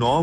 $9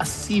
$80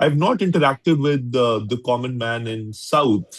I've not interacted with the common man in South,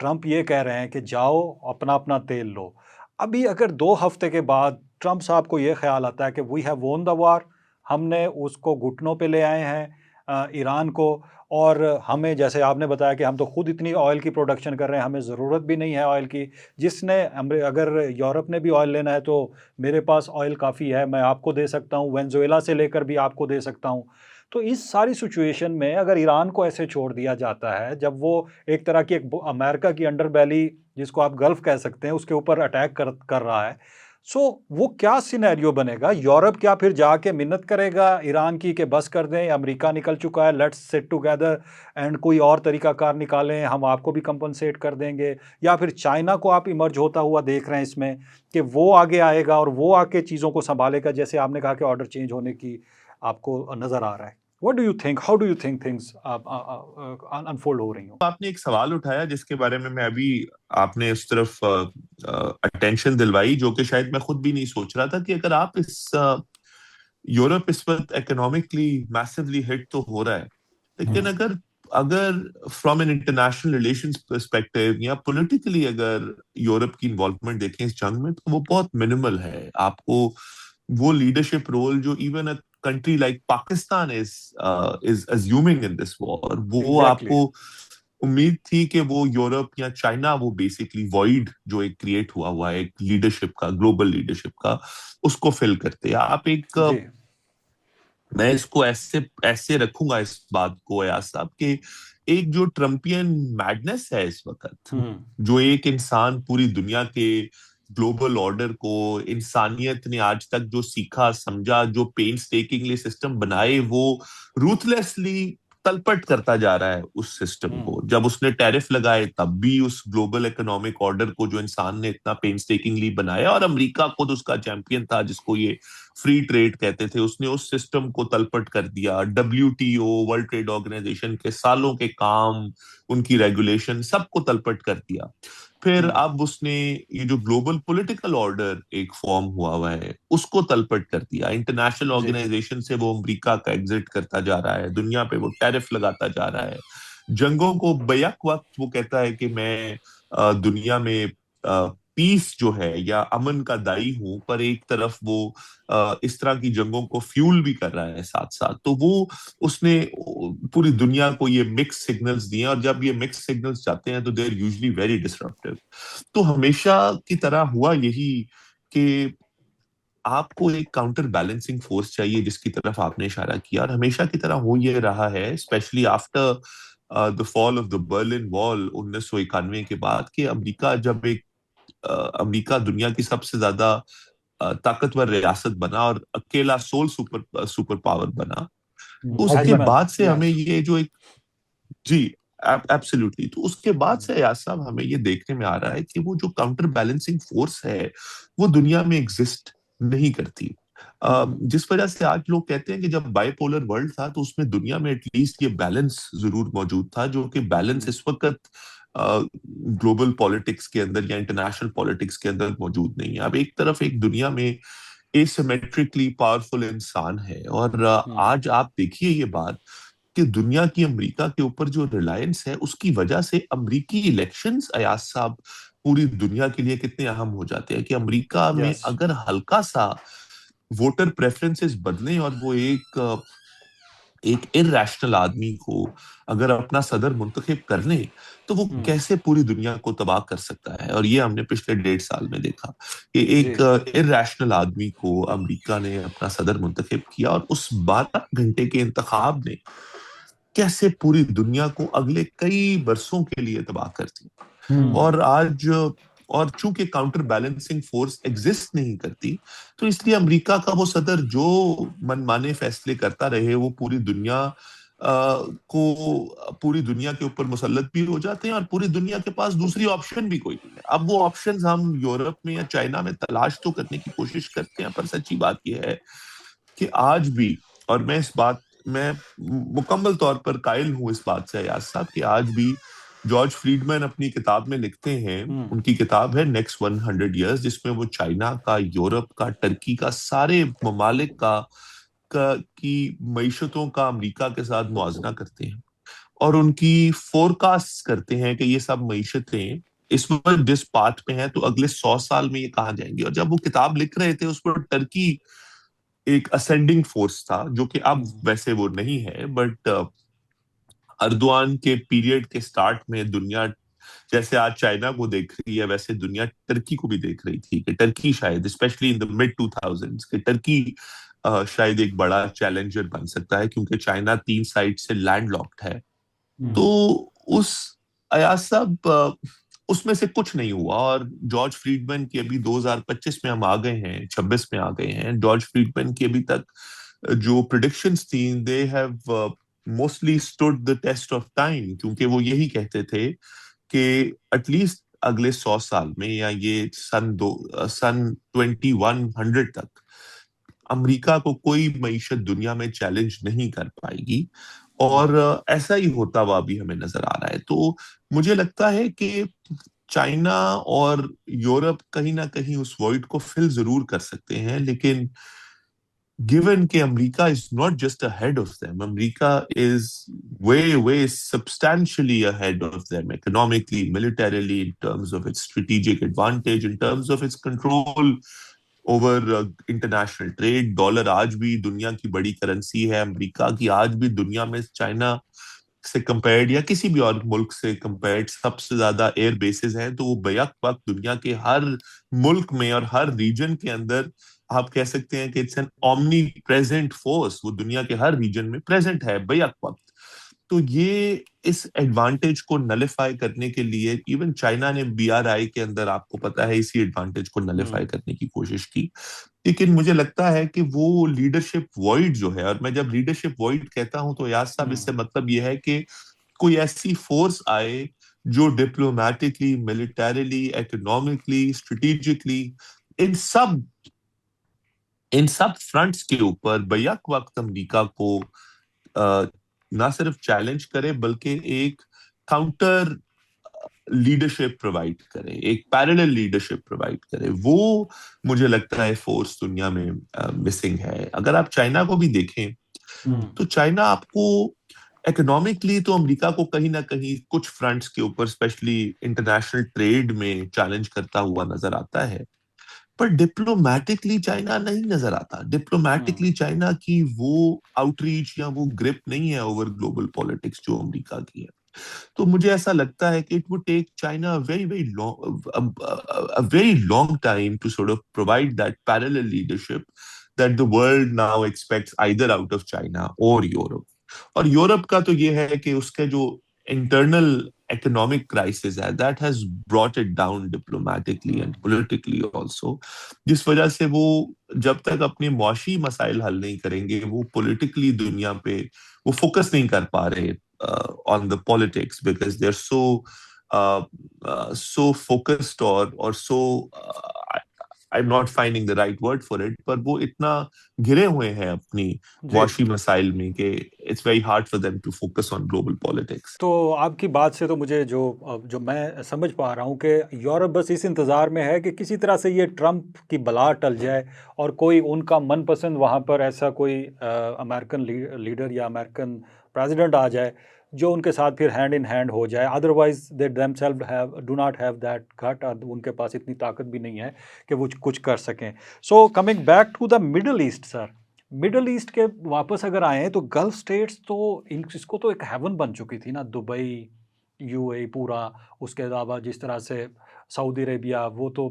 Trump یہ کہہ رہے ہیں کہ جاؤ اپنا اپنا تیل لو. ابھی اگر 2 ہفتے کے بعد ٹرمپ صاحب کو یہ خیال آتا ہے کہ وی ہیو وون دا وار، ہم نے اس کو گھٹنوں پہ لے آئے ہیں ایران کو، اور ہمیں جیسے آپ نے بتایا کہ ہم تو خود اتنی آئل کی پروڈکشن کر رہے ہیں، ہمیں ضرورت بھی نہیں ہے آئل کی، جس نے اگر یورپ نے بھی آئل لینا ہے تو میرے پاس آئل کافی ہے، میں آپ کو دے سکتا ہوں، وینزویلا سے لے کر بھی آپ کو دے سکتا ہوں. تو اس ساری سچویشن میں اگر ایران کو ایسے چھوڑ دیا جاتا ہے، جب وہ ایک طرح کی ایک امریکہ کی انڈر بیلی جس کو آپ گلف کہہ سکتے ہیں اس کے اوپر اٹیک کر رہا ہے، سو وہ کیا سینیریو بنے گا؟ یورپ کیا پھر جا کے منت کرے گا ایران کی کہ بس کر دیں، امریکہ نکل چکا ہے، لیٹس سٹ ٹوگیدر اینڈ کوئی اور طریقہ کار نکالیں، ہم آپ کو بھی کمپنسیٹ کر دیں گے؟ یا پھر چائنا کو آپ ایمرج ہوتا ہوا دیکھ رہے ہیں اس میں کہ وہ آگے آئے گا اور وہ آ کے چیزوں کو سنبھالے گا، جیسے آپ نے کہا کہ آرڈر چینج ہونے کی آپ کو نظر آ رہا ہے. What do you think, how do you think things unfold ہو رہی ہوں؟ آپ نے ایک سوال اٹھایا جس کے بارے میں ابھی آپ نے اس طرف اٹینشن دلوائی، جو کہ شاید میں خود بھی نہیں سوچ رہا تھا، کہ اگر آپ یورپ اس وقت اکنامکلی میسولی ہٹ تو ہو رہا ہے، لیکن اگر from an international relations perspective یا پولیٹیکلی اگر یورپ کی انوالومنٹ دیکھیں اس جنگ میں، تو وہ بہت منیمل ہے. آپ کو وہ لیڈرشپ رول جو even country like Pakistan is assuming in this war، وہ آپ ایگزیکٹلی. کو امید تھی کہ وہ یورپ یا چائنا وہ بیسکلی وائڈ جو ایک کریٹ ہوا ہے ایک لیڈرشپ کا، گلوبل لیڈرشپ کا، اس کو فل کرتے. آپ ایک جی. میں اس کو ایسے رکھوں گا اس بات کو ایاز صاحب، کہ ایک جو ٹرمپین میڈنس ہے اس وقت، جو ایک انسان پوری دنیا کے گلوبل آرڈر کو، انسانیت نے آج تک جو سیکھا سمجھا، جو پینس ٹیکنگلی سسٹم بنائے، وہ روتھلیسلی تلپٹ کرتا جا رہا ہے اس سسٹم کو. جب اس نے ٹیرف لگائے تب بھی اس گلوبل اکنامک آرڈر کو جو انسان نے اتنا پینس ٹیکنگلی بنایا، اور امریکہ خود اس کا چیمپئن تھا جس کو یہ فری ٹریڈ کہتے تھے، اس نے اس سسٹم کو تلپٹ کر دیا. WTO ورلڈ ٹریڈ آرگنائزیشن کے سالوں کے کام، ان کی ریگولیشن، سب کو تلپٹ کر دیا. پھر اب اس نے یہ جو گلوبل پولیٹیکل آرڈر ایک فارم ہوا ہے اس کو تلپٹ کر دیا. انٹرنیشنل آرگنائزیشن سے وہ امریکہ کا ایگزٹ کرتا جا رہا ہے، دنیا پہ وہ ٹیرف لگاتا جا رہا ہے، جنگوں کو بیک وقت وہ کہتا ہے کہ میں دنیا میں پیس جو ہے یا امن کا دائی ہوں، پر ایک طرف وہ اس طرح کی جنگوں کو فیول بھی کر رہا ہے ساتھ ساتھ. تو وہ اس نے پوری دنیا کو یہ مکس سگنلز دیے، اور جب یہ مکس سگنلز جاتے ہیں تو they are usually very disruptive. تو ہمیشہ کی طرح ہوا یہی کہ آپ کو ایک کاؤنٹر بیلنسنگ فورس چاہیے، جس کی طرف آپ نے اشارہ کیا، اور ہمیشہ کی طرح ہو یہ رہا ہے، especially after the fall of the Berlin wall 1991 کے بعد، کہ امریکہ دنیا کی سب سے زیادہ طاقتور ریاست بنا اور اکیلا سول سپر پاور بنا. اس کے بعد سے ہمیں یہ جو ایک جی ایبسلیوٹلی، تو اس کے بعد سے ایاز صاحب ہمیں یہ دیکھنے میں آ رہا ہے کہ وہ جو کاؤنٹر بیلنسنگ فورس ہے وہ دنیا میں ایگزسٹ نہیں کرتی. جس وجہ سے آج لوگ کہتے ہیں کہ جب بائی پولر ورلڈ تھا تو اس میں دنیا میں ایٹ لیسٹ یہ بیلنس ضرور موجود تھا، جو کہ بیلنس اس وقت گلوبل پالیٹکس کے اندر یا انٹرنیشنل پالیٹکس کے اندر موجود نہیں ہے. اب ایک طرف ایک دنیا میں asymmetrically پاورفل انسان ہے، اور آج آپ دیکھیے یہ بات کہ دنیا کی امریکہ کے اوپر جو ریلائنس ہے، اس کی وجہ سے امریکی الیکشنز ایاز صاحب پوری دنیا کے لیے کتنے اہم ہو جاتے ہیں. کہ امریکہ میں اگر ہلکا سا ووٹر پریفرنسز بدلیں اور وہ ایک ارریشنل آدمی کو اگر اپنا صدر منتخب کر لیں تو وہ کیسے پوری دنیا کو تباہ کر سکتا ہے. اور یہ ہم نے پچھلے 1.5 سال میں دیکھا کہ ایک ارریشنل آدمی کو امریکہ نے اپنا صدر منتخب کیا، اور اس 12 گھنٹے کے انتخاب نے کیسے پوری دنیا کو اگلے کئی برسوں کے لیے تباہ کر دیا. اور چونکہ کاؤنٹر بیلنسنگ فورس ایگزسٹ نہیں کرتی، تو اس لیے امریکہ کا وہ صدر جو منمانے فیصلے کرتا رہے، وہ پوری دنیا کے اوپر مسلط بھی ہو جاتے ہیں، اور پوری دنیا کے پاس دوسری آپشن بھی کوئی نہیں ہے. اب وہ آپشنز ہم یورپ میں یا چائنا میں تلاش تو کرنے کی کوشش کرتے ہیں، پر سچی بات یہ ہے کہ آج بھی، اور میں مکمل طور پر قائل ہوں اس بات سے ایاز صاحب، کہ آج بھی جارج فریڈمن اپنی کتاب میں لکھتے ہیں، ان کی کتاب ہے نیکسٹ 100 ایئرز، جس میں وہ چائنا کا، یورپ کا، ٹرکی کا، سارے ممالک کی معیشتوں کا امریکہ کے ساتھ موازنہ کرتے ہیں. اور ان کی فورکاسٹ کرتے ہیں کہ یہ سب معیشتیں اس وقت جس پاتھ پہ ہیں تو اگلے 100 سال میں یہ کہاں جائیں گی. اور جب وہ کتاب لکھ رہے تھے اس پر ٹرکی ایک اسینڈنگ فورس تھا، جو کہ اب ویسے وہ نہیں ہے، بٹ اردوان کے پیریڈ کے سٹارٹ میں دنیا جیسے آج چائنا کو دیکھ رہی ہے ویسے دنیا ٹرکی کو بھی دیکھ رہی تھی کہ ٹرکی شاید especially in the mid 2000s کہ ٹرکی شاید ایک بڑا چیلنجر بن سکتا ہے، کیونکہ چائنا 3 سائڈ سے لینڈ لاکڈ ہے. تو اس ایاز صاحب اس میں سے کچھ نہیں ہوا. اور جارج فریڈمن کی ابھی 2025 میں ہم آ گئے ہیں، 26 میں آ گئے ہیں. جارج فریڈمن کی ابھی تک جو پریڈکشنز تھیں they have mostly stood the test of time, کیونکہ وہ یہی کہتے تھے کہ ایٹ لیسٹ اگلے 100 سال میں یا یہ سن 2100 تک امریکہ کو کوئی معیشت دنیا میں چیلنج نہیں کر پائے گی. اور ایسا ہی ہوتا ہوا بھی ہمیں نظر آ رہا ہے. تو مجھے لگتا ہے کہ چائنا اور یورپ کہیں نہ کہیں اس وائڈ کو فل ضرور کر سکتے ہیں، لیکن given کہ امریکہ is not just ahead of them, America is way substantially ahead of them economically, militarily, in terms of its strategic advantage, in terms of its control over international trade. Dollar آج بھی دنیا کی بڑی currency ہے. امریکہ کی آج بھی دنیا میں چائنا سے کمپیئرڈ یا کسی بھی اور ملک سے کمپیئرڈ سب سے زیادہ ایئر بیسز ہیں. تو وہ بیک وقت دنیا کے ہر ملک میں اور ہر ریجن کے اندر آپ کہہ سکتے ہیں کہ it's an omnipresent force. وہ دنیا کے ہر ریجن میں پریزنٹ ہے بیک وقت. تو یہ اس ایڈوانٹیج کو نلیفائی کرنے کے لیے ایون چائنا نے BRI کے اندر آپ کو پتا ہے اسی ایڈوانٹیج کو نلیفائی کرنے کی کوشش کی. لیکن مجھے لگتا ہے کہ وہ لیڈرشپ وائڈ جو ہے، اور میں جب لیڈرشپ وائڈ کہتا ہوں تو یاز صاحب اس سے مطلب یہ ہے کہ کوئی ایسی فورس آئے جو ڈپلومیٹکلی، ملیٹریلی، اکنامکلی، اسٹریٹجکلی ان سب فرنٹس کے اوپر بیک وقت امریکہ کو نہ صرف چیلنج کرے بلکہ ایک کاؤنٹر لیڈرشپ پرووائڈ کرے، ایک پیرلل لیڈرشپ پرووائڈ کرے. وہ مجھے لگتا ہے فورس دنیا میں مسنگ ہے. اگر آپ چائنا کو بھی دیکھیں تو چائنا آپ کو اکنامکلی تو امریکہ کو کہیں نہ کہیں کچھ فرنٹس کے اوپر اسپیشلی انٹرنیشنل ٹریڈ میں چیلنج کرتا ہوا نظر آتا ہے، پر ڈپلومیٹکلی چائنا نہیں نظر آتا. ڈپلومیٹکلی چائنا کی وہ آؤٹ ریچ یا وہ گرپ نہیں ہے اوور گلوبل پالیٹکس جو امریکہ کی ہے. تو مجھے ایسا لگتا ہے کہ it would take China very long time to sort of provide that parallel leadership that the world now expects either out of China or Europe. اور یورپ کا تو یہ ہے کہ اس کے جو انٹرنل economic crisis ہے that has brought it down diplomatically and politically also، جس وجہ سے وہ جب تک اپنے معاشی مسائل حل نہیں کریں گے وہ politically دنیا پہ وہ فوکس نہیں کر پا رہے on the politics because they're so focused or so I'm not finding the right word for it، پر وہ اتنا گرے ہوئے ہیں اپنی معاشی مسائل میں کہ it's very hard for them to focus on global politics. تو آپ کی بات سے تو مجھے جو میں سمجھ پا رہا ہوں کہ یورپ بس اس انتظار میں ہے کہ کسی طرح سے یہ ٹرمپ کی بلا ٹل جائے اور کوئی ان کا من پسند وہاں پر ایسا کوئی امریکن لیڈر یا امریکن پریزیڈنٹ آ جائے جو ان کے ساتھ پھر ہینڈ ان ہینڈ ہو جائے. Otherwise they them self do not have that گٹ، اور ان کے پاس اتنی طاقت بھی نہیں ہے کہ وہ کچھ کر سکیں. So coming back to the Middle East sir, Middle East کے واپس اگر آئیں تو گلف اسٹیٹس تو اس کو تو ایک ہیون بن چکی تھی نا، دبئی، UAE پورا. اس کے علاوہ جس طرح سے سعودی عربیہ، وہ تو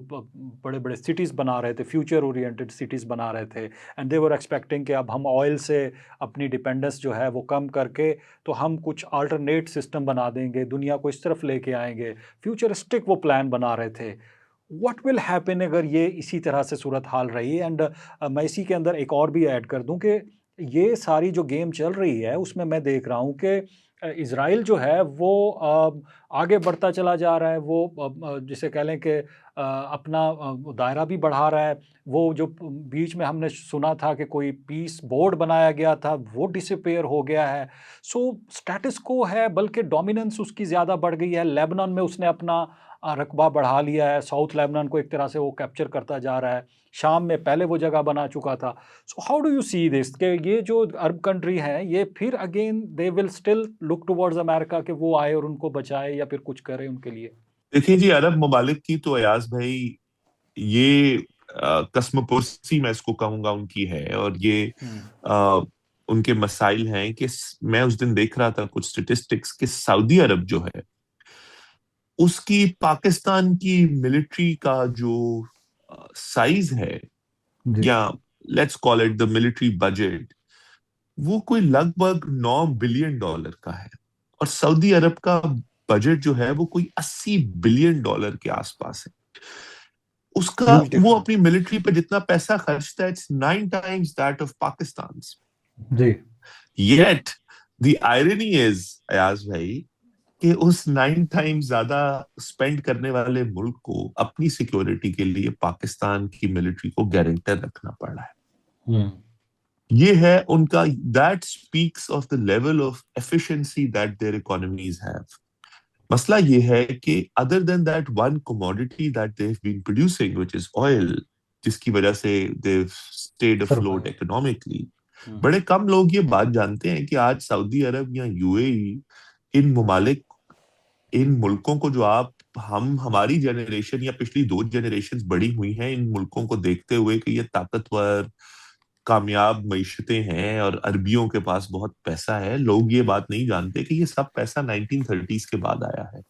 بڑے بڑے سٹیز بنا رہے تھے، فیوچر اورینٹڈ سٹیز بنا رہے تھے. اینڈ دے ور ایکسپیکٹنگ کہ اب ہم آئل سے اپنی ڈپینڈنس جو ہے وہ کم کر کے تو ہم کچھ آلٹرنیٹ سسٹم بنا دیں گے، دنیا کو اس طرف لے کے آئیں گے. فیوچرسٹک وہ پلان بنا رہے تھے. واٹ ول ہیپن اگر یہ اسی طرح سے صورت حال رہی؟ اینڈ میں اسی کے اندر ایک اور بھی ایڈ کر دوں کہ یہ ساری جو گیم چل رہی ہے اس میں دیکھ رہا ہوں کہ اسرائیل جو ہے وہ آگے بڑھتا چلا جا رہا ہے. وہ جسے کہہ لیں کہ اپنا دائرہ بھی بڑھا رہا ہے. وہ جو بیچ میں ہم نے سنا تھا کہ کوئی پیس بورڈ بنایا گیا تھا وہ ڈسپیئر ہو گیا ہے. سو سٹیٹس کو ہے، بلکہ ڈومیننس اس کی زیادہ بڑھ گئی ہے. لیبنان میں اس نے اپنا رقبہ بڑھا لیا ہے, ساؤتھ لیبنان کو ایک طرح سے وہ کیپچر کرتا جا رہا ہے, شام میں پہلے وہ جگہ بنا چکا تھا. So how do you see this کہ یہ جو عرب کنٹری ہیں یہ پھر again they will still look towards America کہ وہ آئے اور ان کو بچائے یا پھر کچھ کرے ان کے لیے؟ دیکھیں جی، عرب ممالک کی تو ایاز بھائی یہ قسم پرسی میں اس کو کہوں گا ان کی ہے، اور یہ ان کے مسائل ہیں کہ میں اس دن دیکھ رہا تھا کچھ سٹیٹسٹکس کہ سعودی عرب جو ہے اس کی پاکستان کی ملٹری کا جو سائز ہے، یا let's call it the military budget, وہ کوئی لگ بھگ $9 بلین کا ہے، اور سعودی عرب کا بجٹ جو ہے وہ کوئی $80 بلین کے آس پاس ہے. اس کا وہ اپنی ملٹری پہ جتنا پیسہ خرچتا ہے it's 9 times that of Pakistan's. G. Yet the irony is Ayaz بھائی کہ اس 9 times زیادہ اسپینڈ کرنے والے ملک کو اپنی سیکیورٹی کے لیے پاکستان کی ملٹری کو گارنٹر رکھنا پڑ رہا ہے. یہ ہے ان کا that speaks of the level of efficiency that their economies have. مسئلہ یہ ہے کہ other than that one commodity that they've been producing, which is oil, جس کی وجہ سے they've stayed afloat economically, بڑے کم لوگ یہ بات جانتے ہیں کہ آج سعودی عرب یا یو اے ای ان ممالک، ان ملکوں کو جو ہماری جنریشن یا پچھلی 2 جنریشنز بڑی ہوئی ہیں ان ملکوں کو دیکھتے ہوئے کہ یہ طاقتور کامیاب معیشتیں ہیں اور عربیوں کے پاس بہت پیسہ ہے، لوگ یہ بات نہیں جانتے کہ یہ سب پیسہ 1930s کے بعد آیا ہے،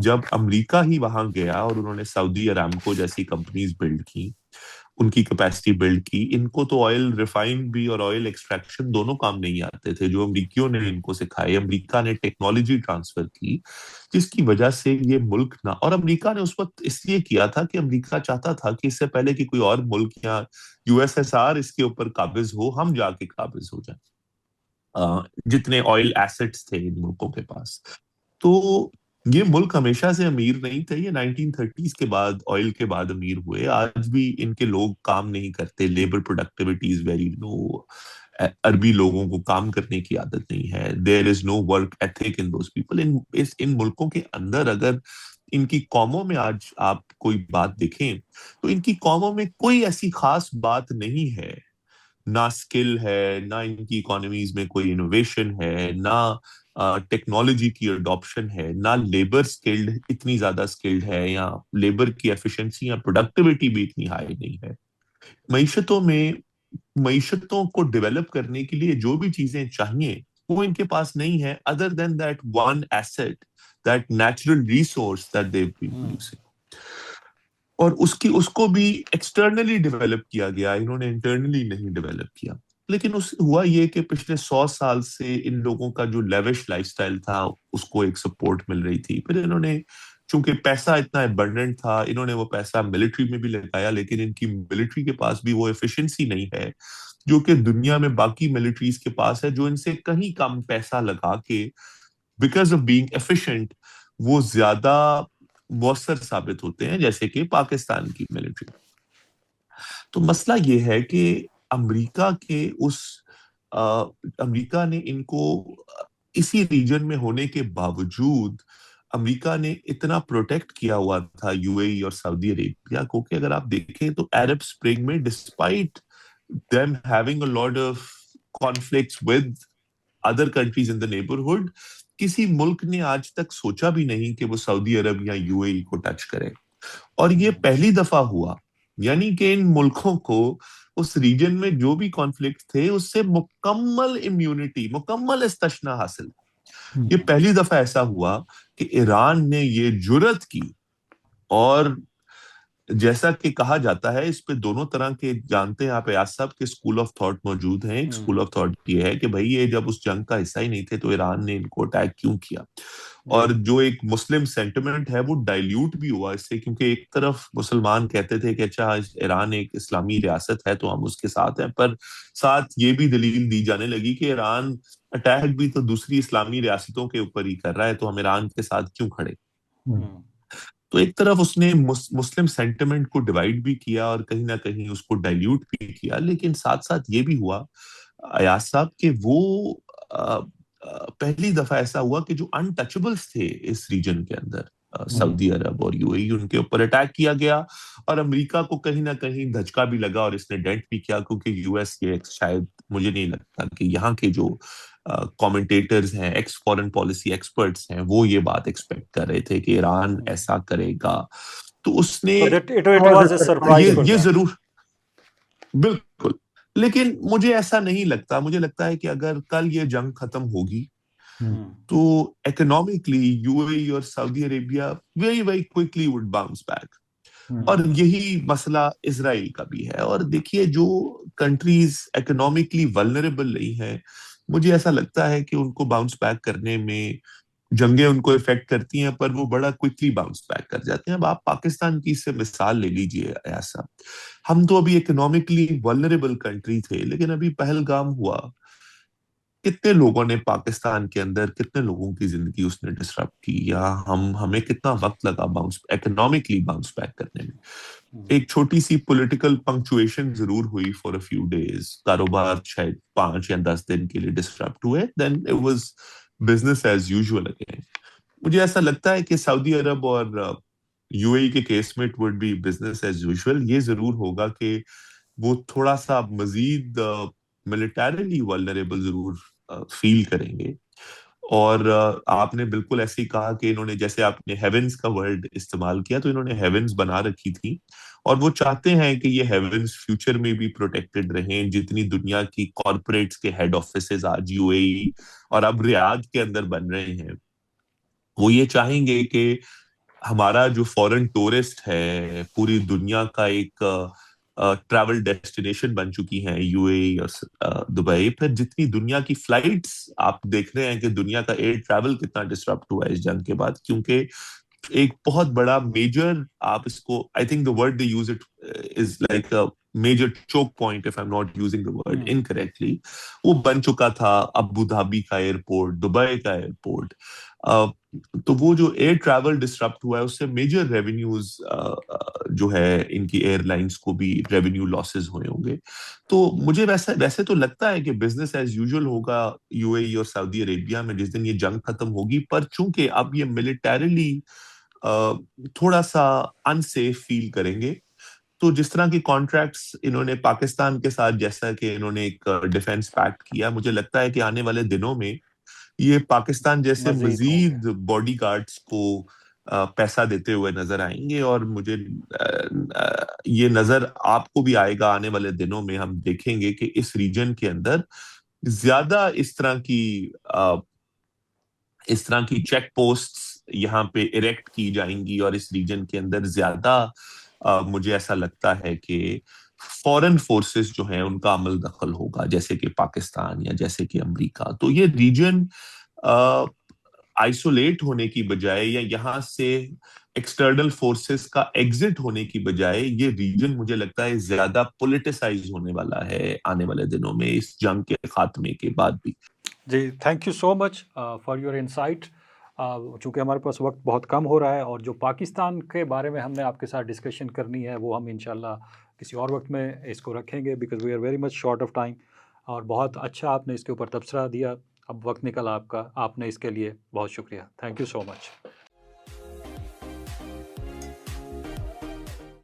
جب امریکہ ہی وہاں گیا اور انہوں نے سعودی ارامکو جیسی کمپنیز بلڈ کی، ان کی کیپیسٹی بلڈ کی. ان کو تو آئل ریفائن بھی اور آئل ایکسٹریکشن دونوں کام نہیں آتے تھے جو امریکیوں نے ان کو سکھائے. امریکہ نے ٹیکنالوجی ٹرانسفر کی جس کی وجہ سے یہ ملک نہ، اور امریکہ نے اس وقت اس لیے کیا تھا کہ امریکہ چاہتا تھا کہ اس سے پہلے کہ کوئی اور ملک یا یو ایس ایس آر اس کے اوپر قابض ہو، ہم جا کے قابض ہو جائیں جتنے آئل ایسٹس تھے ان ملکوں کے پاس. تو یہ ملک ہمیشہ سے امیر نہیں تھے، یہ 1930s کے بعد آئل کے بعد امیر ہوئے. آج بھی ان کے لوگ کام نہیں کرتے، labour productivity is very low. عربی لوگوں کو کام کرنے کی عادت نہیں ہے. There is no work ethic in those people. ان ملکوں کے اندر اگر ان کی قوموں میں آج آپ کوئی بات دیکھیں تو ان کی قوموں میں کوئی ایسی خاص بات نہیں ہے، نہ سکل ہے، نہ ان کی اکانومیز میں کوئی انوویشن ہے، نہ ٹیکنالوجی کی اڈاپشن ہے، نہ لیبر سکلڈ اتنی زیادہ سکلڈ ہے، یا لیبر کی ایفیشنسی یا پروڈکٹیوٹی بھی اتنی ہائی نہیں ہے. معیشتوں کو ڈیولپ کرنے کے لیے جو بھی چیزیں چاہیے وہ ان کے پاس نہیں ہے other than that one asset, that natural resource that they've been producing. اور اس کو بھی ایکسٹرنلی ڈیولپ کیا گیا، انہوں نے انٹرنلی نہیں ڈیولپ کیا. لیکن ہوا یہ کہ پچھلے 100 سال سے ان لوگوں کا جو لیوش لائف سٹائل تھا اس کو ایک سپورٹ مل رہی تھی. پھر انہوں نے چونکہ پیسہ اتنا ابنڈنٹ تھا، انہوں نے وہ پیسہ ملٹری میں بھی لگایا، لیکن ان کی ملٹری کے پاس بھی وہ ایفیشنسی نہیں ہے جو کہ دنیا میں باقی ملٹریز کے پاس ہے، جو ان سے کہیں کم پیسہ لگا کے بیکاز آف بینگ ایفیشینٹ وہ زیادہ مؤثر ثابت ہوتے ہیں، جیسے کہ پاکستان کی ملٹری. تو مسئلہ یہ ہے کہ امریکہ نے ان کو اسی ریجن میں ہونے کے باوجود امریکہ نے اتنا پروٹیکٹ کیا ہوا تھا یو اے ای اور سعودی عربیہ کو کہ اگر آپ دیکھیں تو عرب اسپرنگ میں despite them having a lot of conflicts with other countries in the neighborhood، کسی ملک نے آج تک سوچا بھی نہیں کہ وہ سعودی عرب یا یو اے ای کو ٹچ کرے. اور یہ پہلی دفعہ ہوا، یعنی کہ ان ملکوں کو اس ریجن میں جو بھی کانفلکٹ تھے اس سے مکمل امیونٹی، مکمل استثنا حاصل. یہ پہلی دفعہ ایسا ہوا کہ ایران نے یہ جرأت کی، اور جیسا کہ کہا جاتا ہے اس پہ دونوں طرح کے جانتے ہیں آپ ایاز صاحب کے اسکول آف تھاٹ موجود ہیں. ایک اسکول آف تھاٹ یہ ہے کہ بھائی یہ جب اس جنگ کا حصہ ہی نہیں تھے تو ایران نے ان کو اٹیک کیوں کیا، اور جو ایک مسلم سینٹیمنٹ ہے وہ ڈائلیوٹ بھی ہوا اس سے، کیونکہ ایک طرف مسلمان کہتے تھے کہ اچھا ایران ایک اسلامی ریاست ہے تو ہم اس کے ساتھ ہیں، پر ساتھ یہ بھی دلیل دی جانے لگی کہ ایران اٹیک بھی تو دوسری اسلامی ریاستوں کے اوپر ہی کر رہا ہے تو ہم ایران کے ساتھ کیوں کھڑے. تو ایک طرف اس نے مسلم سینٹیمنٹ کو ڈیوائیڈ بھی کیا اور کہیں نہ کہیں اس کو ڈائلیوٹ بھی کیا، لیکن ساتھ ساتھ یہ بھی ہوا ایاز صاحب کہ وہ پہلی دفعہ ایسا ہوا کہ جو انٹچبلز تھے اس ریجن کے اندر، سعودی عرب اور یو اے ای، ان کے اوپر اٹیک کیا گیا اور امریکہ کو کہیں نہ کہیں دھچکا بھی لگا اور اس نے ڈینٹ بھی کیا، کیونکہ یو ایس کے شاید مجھے نہیں لگتا کہ یہاں کے جو کامنٹیٹرز ہیں، ایکس فورن پالیسی ایکسپرٹس ہیں، وہ یہ بات ایکسپیکٹ کر رہے تھے کہ ایران ایسا کرے گا. تو اس نے So that it was a surprise for یہ them. ضرور بالکل، لیکن مجھے ایسا نہیں لگتا. مجھے لگتا ہے کہ اگر کل یہ جنگ ختم ہوگی تو اکنامکلی یو اے ای اور Saudi Arabia very very quickly would bounce back. اور یہی مسئلہ اسرائیل کا بھی ہے. اور دیکھیے جو کنٹریز اکنامکلی ولنریبل نہیں ہیں، مجھے ایسا لگتا ہے کہ ان کو باؤنس بیک کرنے میں جنگیں ان کو افیکٹ کرتی ہیں، پر وہ بڑا کوئکلی باؤنس بیک کر جاتے ہیں. اب آپ پاکستان کی اس سے مثال لے لیجئے ایاز صاحب، ہم تو ابھی اکنامکلی ولنریبل کنٹری تھے، لیکن ابھی پہلگام ہوا، کتنے لوگوں نے پاکستان کے اندر، کتنے لوگوں کی زندگی اس نے ڈسٹرب کی، یا ہمیں کتنا وقت لگا اکنامکلی باؤنس بیک کرنے میں. ایک چھوٹی سی پولیٹیکل پنکچویشن ضرور ہوئی فار اے فیو ڈیز، کاروبار شاید 5 یا 10 دن کے لیے ڈسٹرپٹ ہوئے، then it was business as usual again. مجھے ایسا لگتا ہے کہ سعودی عرب اور یو اے ای کے کیس میں it would be business as usual. یہ ضرور ہوگا کہ وہ تھوڑا سا مزید ملیٹریلی ولنریبل ضرور فیل کریں گے. اور آپ نے بالکل ایسے ہی کہا کہ انہوں نے، جیسے آپ نے ہیونز کا ورڈ استعمال کیا، تو انہوں نے ہیونز بنا رکھی تھی اور وہ چاہتے ہیں کہ یہ ہیونز فیوچر میں بھی پروٹیکٹڈ رہیں. جتنی دنیا کی کارپوریٹس کے ہیڈ آفیسز آج یو اے ای اور اب ریاض کے اندر بن رہے ہیں، وہ یہ چاہیں گے کہ ہمارا جو فورن ٹورسٹ ہے، پوری دنیا کا ایک ٹریول ڈیسٹینیشن بن چکی ہیں یو اے ای اور دبئی. پھر جتنی دنیا کی فلائٹس آپ دیکھ رہے ہیں کہ دنیا کا ایئر ٹریول کتنا ڈسٹرپٹ ہوا ہے اس جنگ کے بعد، کیونکہ ایک بہت بڑا میجر، آپ اس کو I think the word they use it is like major choke point of I am not using the word incorrectly, وہ بن چکا تھا ابو دھابی کا ایئرپورٹ، دبئی کا ایئرپورٹ. تو وہ جو ایئر ٹریول ڈسٹرپٹ ہوا ہے اس سے میجر ریونیوز جو ہے ان کی ایئر لائنس کو بھی ریونیو لاسز ہوئے ہوں گے. تو مجھے ویسے تو لگتا ہے کہ بزنس ایز یوزول ہوگا یو اے ای اور سعودی عربیہ میں جس دن یہ جنگ ختم ہوگی. پر چونکہ اب یہ ملیٹریلی تھوڑا سا انسیف فیل کریں گے، تو جس طرح کی کانٹریکٹس انہوں نے پاکستان کے ساتھ، جیسا کہ انہوں نے ایک ڈیفینس پیکٹ کیا، مجھے لگتا ہے کہ آنے والے دنوں میں یہ پاکستان جیسے مزید باڈی گارڈز کو پیسہ دیتے ہوئے نظر آئیں گے. اور مجھے یہ نظر آپ کو بھی آئے گا آنے والے دنوں میں. ہم دیکھیں گے کہ اس ریجن کے اندر زیادہ اس طرح کی چیک پوسٹ یہاں پہ اریکٹ کی جائیں گی، اور اس ریجن کے اندر زیادہ مجھے ایسا لگتا ہے کہ فورن فورسز جو ہیں ان کا عمل دخل ہوگا، جیسے کہ پاکستان یا جیسے کہ امریکہ. تو یہ ریجن آئسولیٹ ہونے کی بجائے یا یہاں سے ایکسٹرنل فورسز کا ایگزٹ ہونے کی بجائے، یہ ریجن مجھے لگتا ہے زیادہ پولیٹیسائز ہونے والا ہے آنے والے دنوں میں اس جنگ کے خاتمے کے بعد بھی. جی thank you so much for your insight. چونکہ ہمارے پاس وقت بہت کم ہو رہا ہے، اور جو پاکستان کے بارے میں ہم نے آپ کے ساتھ ڈسکشن کرنی ہے وہ ہم انشاءاللہ کسی اور وقت میں اس کو رکھیں گے، because we are very much short of time. اور بہت اچھا آپ نے اس کے اوپر تبصرہ دیا، اب وقت نکلا آپ کا، آپ نے اس کے لیے بہت شکریہ. Thank you so much.